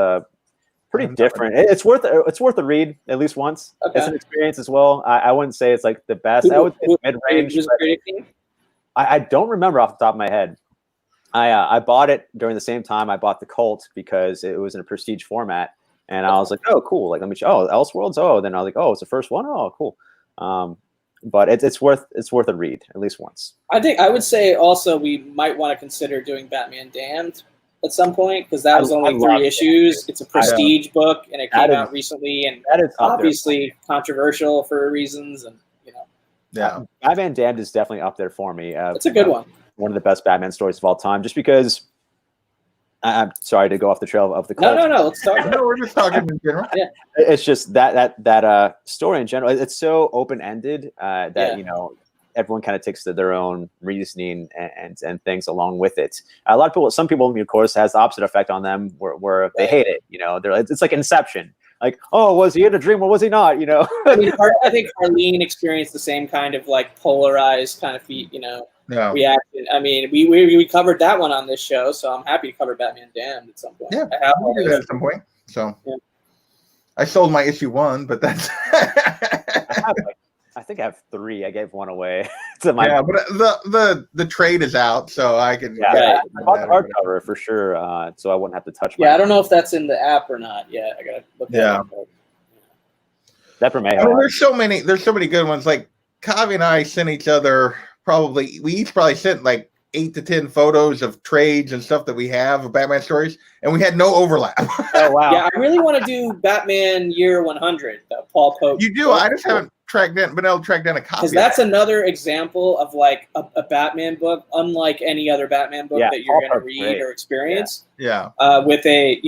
pretty different. It's worth a read at least once. Okay. It's an experience as well. I wouldn't say it's like the best. I would say mid-range. I don't remember off the top of my head. I bought it during the same time I bought the Cult because it was in a prestige format, and I was like, oh, cool. Like, let me show. Oh, Elseworlds. Oh, then I was like, oh, it's the first one. Oh, cool. But it's worth a read at least once. I would say also we might want to consider doing Batman Damned at some point, because that was only 3 issues. It's a prestige book, and it came out recently, and that is obviously controversial for reasons, and Batman Damned is definitely up there for me. It's a good one. One of the best Batman stories of all time, just because. I'm sorry to go off the trail of the Cult. No. Let's talk. No, we're just talking in general. Yeah, it's just that story in general. It's so open ended that everyone kind of takes their own reasoning and things along with it. A lot of people, some people, of course, has the opposite effect on them, where they hate it. It's like Inception. Like, oh, was he in a dream or was he not? I mean, I think Arlene experienced the same kind of like polarized kind of reaction. I mean, we covered that one on this show, so I'm happy to cover Batman Damned at some point. Yeah, we'll do that at some point. So, I sold my issue 1, but that's. I think I have 3. I gave 1 away. But the trade is out, so I can. Yeah, I bought the hardcover for sure, so I wouldn't have to touch. I don't know if that's in the app or not yet. I gotta look. Yeah. That for me. There's so many good ones. Like Kavi and I sent each other. We each sent like 8 to 10 photos of trades and stuff that we have of Batman stories, and we had no overlap. Oh wow! Yeah, I really want to do Batman Year 100, Paul Pope. You do? I just haven't been able to track down a copy. Because that's another example of like a Batman book, unlike any other Batman book that you're going to read or experience. Yeah. With a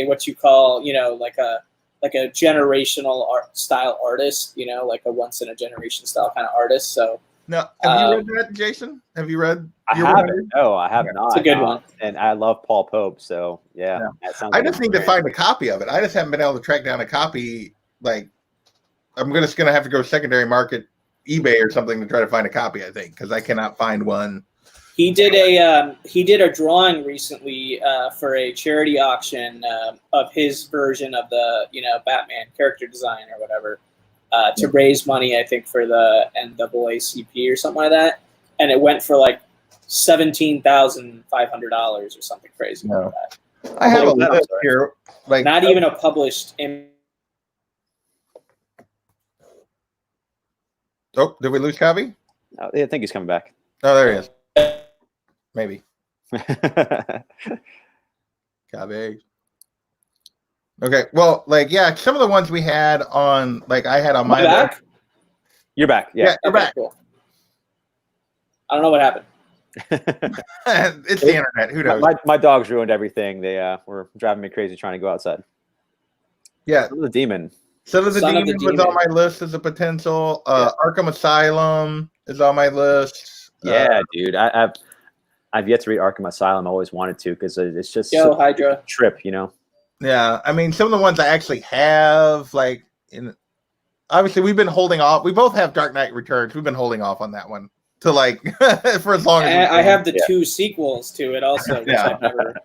what you call like a generational style artist, like a once in a generation style kind of artist. So. No, have you read that, Jason? Have you read? I haven't. No, I have not. It's a good one, and I love Paul Pope. So yeah. That sounds. I just need to find a copy of it. I just haven't been able to track down a copy. Like, I'm just gonna have to go secondary market, eBay or something to try to find a copy. I think because I cannot find one. He did a drawing recently for a charity auction of his version of the Batman character design or whatever. To raise money, I think, for the NAACP or something like that, and it went for like $17,500 or something crazy like that. I have a list here, like not even a published. Oh, did we lose Kavi? I think he's coming back. Oh, there he is. Maybe. Kavi. Okay, well, some of the ones we had on, I had on my back. You're back, yeah. You're back. Cool. I don't know what happened. It's the internet. Who knows? My dogs ruined everything. They were driving me crazy trying to go outside. Yeah, Son of the Demon. Son of the Demon was on my list as a potential. Arkham Asylum is on my list. Yeah, dude, I've yet to read Arkham Asylum. I always wanted to because it's just a trip, Yeah, I mean, some of the ones I actually have, like, obviously we've been holding off. We both have Dark Knight Returns. We've been holding off on that one to like for as long as we I can. have the 2 sequels to it also, which I've never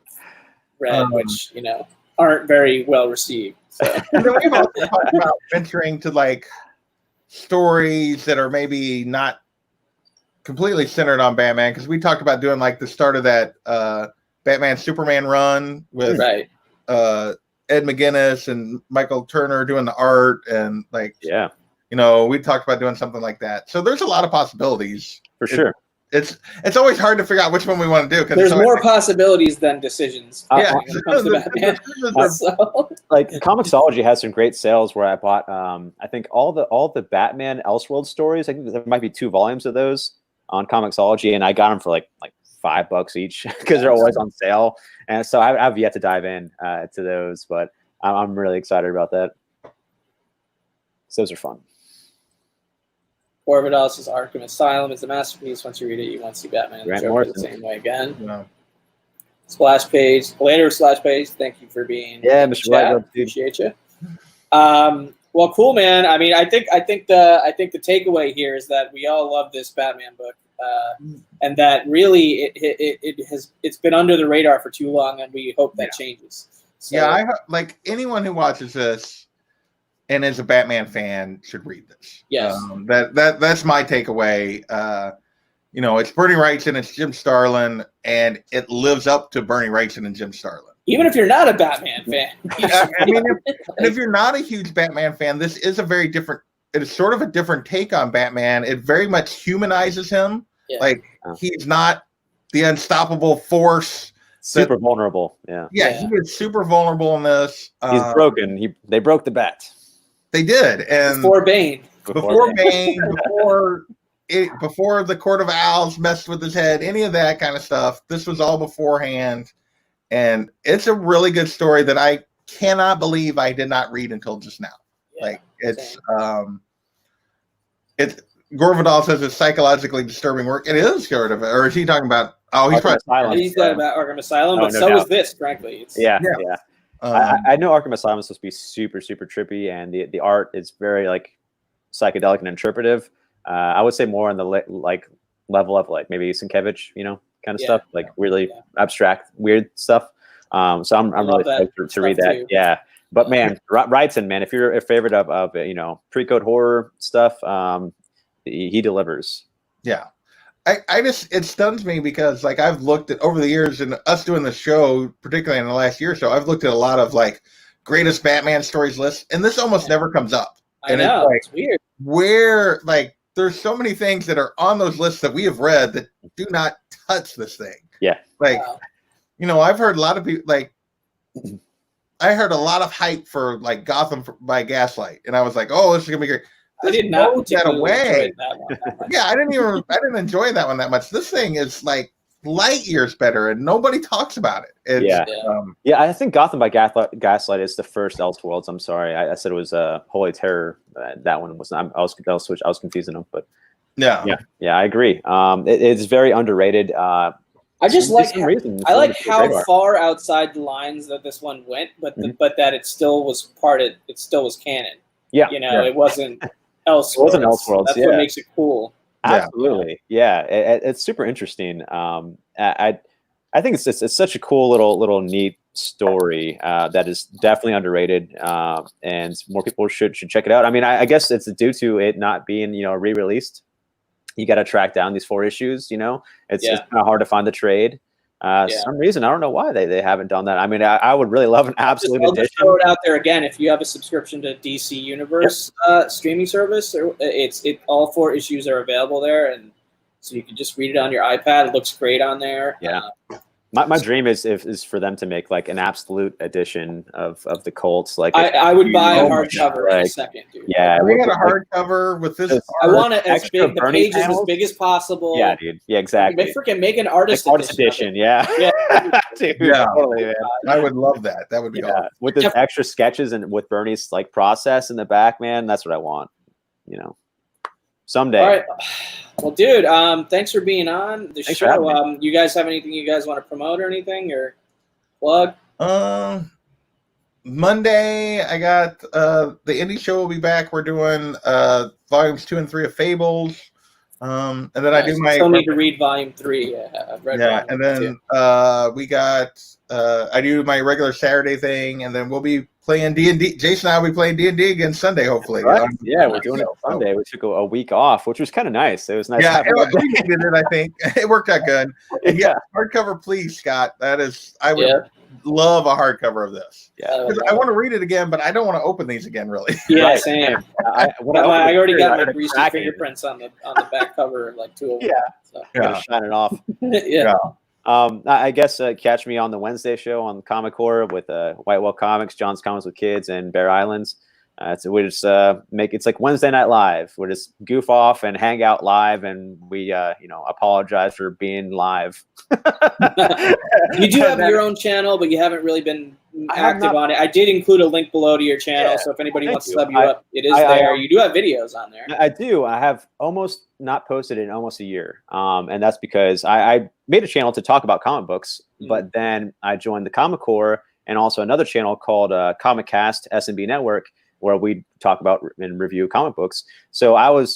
read, which aren't very well received. So. And then we've also talked about venturing to like stories that are maybe not completely centered on Batman, because we talked about doing like the start of that Batman Superman run with Ed McGuinness and Michael Turner doing the art, and like we talked about doing something like that. So there's a lot of possibilities for sure. It's always hard to figure out which one we want to do, because there's more possibilities than decisions. Like Comixology has some great sales where I bought I think all the Batman Elseworld stories. I think there might be 2 volumes of those on Comixology, and I got them for like $5 each because they're always on sale. And so I've yet to dive in to those, but I'm really excited about that. So those are fun. Orbital's Arkham Asylum is a masterpiece. Once you read it, you want to see Batman and Joker the same way again. Yeah. Splash page, later splash page. Thank you for being Mr. White. Appreciate you. Well, cool, man. I mean, I think the takeaway here is that we all love this Batman book, and that really it's been under the radar for too long, and we hope that changes. So, I like anyone who watches this and is a Batman fan should read this. Yes, that's my takeaway. It's Berni Wrightson, it's Jim Starlin, and it lives up to Berni Wrightson and Jim Starlin. Even if you're not a Batman fan, I mean, if you're not a huge Batman fan, this is a very different. It is sort of a different take on Batman. It very much humanizes him. Yeah. Like he's not the unstoppable force. Super vulnerable. Yeah, he is super vulnerable in this. He's broken. They broke the bat. They did, and before Bane, before the Court of Owls messed with his head, any of that kind of stuff. This was all beforehand, and it's a really good story that I cannot believe I did not read until just now. Yeah, it's Gore Vidal says it's psychologically disturbing work. It is sort of, or is he talking about? Oh, he's talking about Arkham Asylum, but so is this. Frankly, yeah. I know Arkham Asylum is supposed to be super, super trippy, and the art is very like psychedelic and interpretive. I would say more on the level of like maybe Sienkiewicz, kind of stuff, like really abstract, weird stuff. So I'm really excited to read that. Too. Yeah, but man, Wrightson, man, if you're a favorite of pre-code horror stuff, he delivers. Yeah. It stuns me because like I've looked at over the years and us doing the show, particularly in the last year or so, I've looked at a lot of like greatest Batman stories lists, and this almost never comes up. I know, it's weird. Where like there's so many things that are on those lists that we have read that do not touch this thing. Yeah. Like, I've heard a lot of people like I heard a lot of hype for like Gotham by Gaslight, and I was like, oh, this is gonna be great. I did not get away. That one that much. Yeah, I didn't enjoy that one that much. This thing is like light years better, and nobody talks about it. I think Gotham by Gaslight is the first Elseworlds. I'm sorry, I said it was Holy Terror. That one was not. I was confusing them, but yeah, I agree. It's very underrated. I just like how far outside the lines that this one went, but but that it still was it still was canon. Yeah, it wasn't Elseworlds. It wasn't Elseworlds. That's what makes it cool. Absolutely, it's super interesting. I think it's such a cool little neat story that is definitely underrated, and more people should check it out. I mean, I guess it's due to it not being re-released. You got to track down these 4 issues. It's kind of hard to find the trade. Some reason I don't know why they haven't done that. I mean, I would really love an absolute edition. Just throw it out there again. If you have a subscription to DC Universe streaming service, all 4 issues are available there, and so you can just read it on your iPad. It looks great on there. Yeah. My dream is for them to make like an absolute edition of the Colts. Like I would buy a hardcover in a second, dude. Yeah, we got a hardcover with this. I want it as big, the pages as big as possible. Yeah, dude. Yeah, exactly. Make an artist edition. Yeah. Dude, totally, man. I would love that. That would be awesome. With the extra sketches and with Bernie's like process in the back, man. That's what I want. Someday. All right. Well, dude, thanks for being on the show. You guys have anything you guys want to promote or anything or plug? Monday, I got the indie show will be back. We're doing volumes 2 and 3 of Fables. And then I do my. Still need to read volume 3. I've read volume and then 2. we got. I do my regular Saturday thing, and then we'll be playing D&D. Jason and I will be playing D&D again Sunday, hopefully. Right. Yeah, we're doing it Sunday. We took a week off, which was kind of nice. It was nice. Yeah, we did it. I think it worked out good. And yeah, hardcover, please, Scott. That is, I would love a hardcover of this. Yeah, I want to read it again, but I don't want to open these again, really. Yeah, right. same. I already got my greasy fingerprints on the back cover of like 2 of them. So. Yeah, shine it off. Yeah. I guess catch me on the Wednesday show on Comic Core with Whitewell Comics, John's Comics with Kids, and Bear Islands. So we just it's like Wednesday Night Live. We just goof off and hang out live, and we apologize for being live. You do have your own channel, but you haven't really been active on it. I did include a link below to your channel, so if anybody wants to sub you up, it is there. You do have videos on there. I do. I have almost not posted in almost a year, and that's because I made a channel to talk about comic books, but then I joined the Comic Core and also another channel called Comic Cast SMB Network, where we talk about and review comic books. So I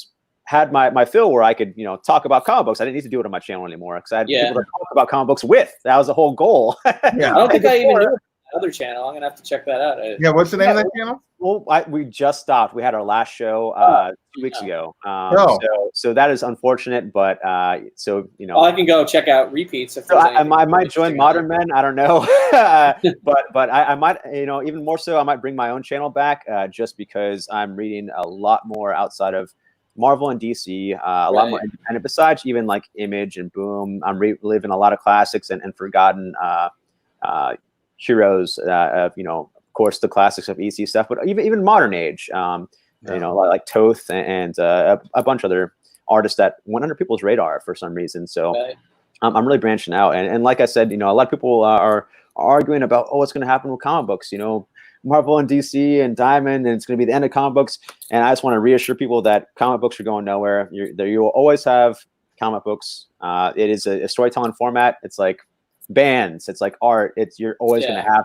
had my fill where I could, talk about comic books. I didn't need to do it on my channel anymore because I had people to talk about comic books with. That was the whole goal. Yeah, I don't think I even knew another channel. I'm gonna have to check that out. Yeah, what's the name of that channel? Well, we just stopped. We had our last show 2 weeks ago. So that is unfortunate, but Well, I can go check out repeats. If I might join Modern Men. I don't know, but I might, even more so, I might bring my own channel back just because I'm reading a lot more outside of Marvel and DC, a lot more independent. Besides even like Image and Boom, I'm reliving a lot of classics and forgotten heroes. Of course, the classics of EC stuff, but even modern age. Like Toth and a bunch of other artists that went under people's radar for some reason. So I'm really branching out. And like I said, a lot of people are arguing about, what's going to happen with comic books, Marvel and DC and Diamond, and it's going to be the end of comic books. And I just want to reassure people that comic books are going nowhere. You will always have comic books. It is a storytelling format. It's like bands. It's like art. You're always going to have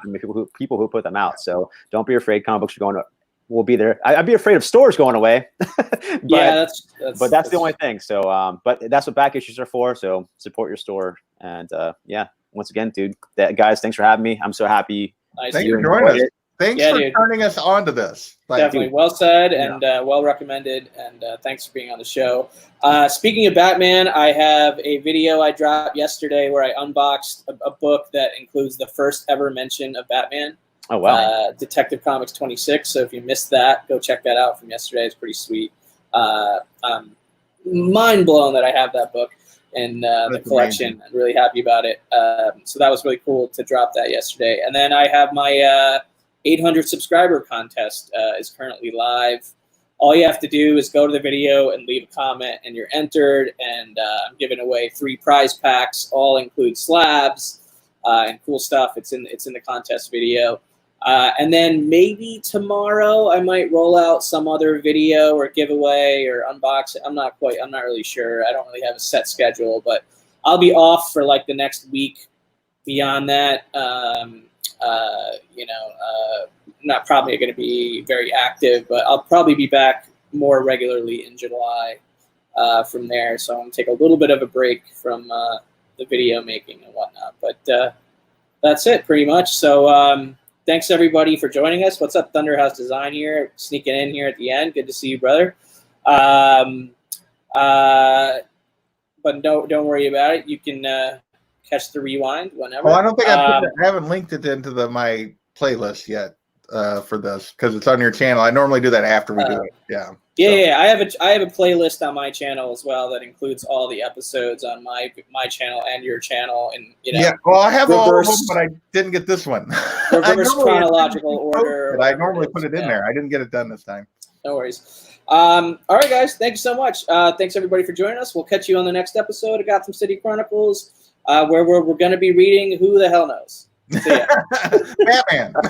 people who put them out. So don't be afraid. Comic books are will be there. I'd be afraid of stores going away. That's the only thing. So, but that's what back issues are for. So support your store. And once again, dude, guys, thanks for having me. I'm so happy. Thanks for joining us. Thanks for turning us on to this. Definitely well said and well recommended. And thanks for being on the show. Speaking of Batman, I have a video I dropped yesterday where I unboxed a book that includes the first ever mention of Batman. Oh, wow. Detective Comics 26. So if you missed that, go check that out from yesterday. It's pretty sweet. I'm mind blown that I have that book in the collection. Amazing. I'm really happy about it. So that was really cool to drop that yesterday. And then I have my 800 subscriber contest is currently live. All you have to do is go to the video and leave a comment, and you're entered. And I'm giving away 3 prize packs. All include slabs and cool stuff. It's in the contest video. And then maybe tomorrow I might roll out some other video or giveaway or unbox it. I'm not really sure. I don't really have a set schedule, but I'll be off for like the next week. Beyond that, not probably going to be very active, but I'll probably be back more regularly in July from there. So I'm going to take a little bit of a break from the video making and whatnot. But that's it pretty much. So thanks everybody for joining us. What's up, Thunderhouse Design here, sneaking in here at the end. Good to see you, brother. But don't worry about it. You can catch the rewind whenever. Well, I don't think I haven't linked it into my playlist yet for this because it's on your channel. I normally do that after we do it. Yeah. Yeah. I have a playlist on my channel as well that includes all the episodes on my channel and your channel, and Yeah. Well, I have all of them, but I didn't get this one. Reverse chronological order. I normally put it in there. I didn't get it done this time. No worries. All right, guys. Thank you so much. Thanks everybody for joining us. We'll catch you on the next episode of Gotham City Chronicles, where we're going to be reading Who the Hell Knows. So, yeah. Batman.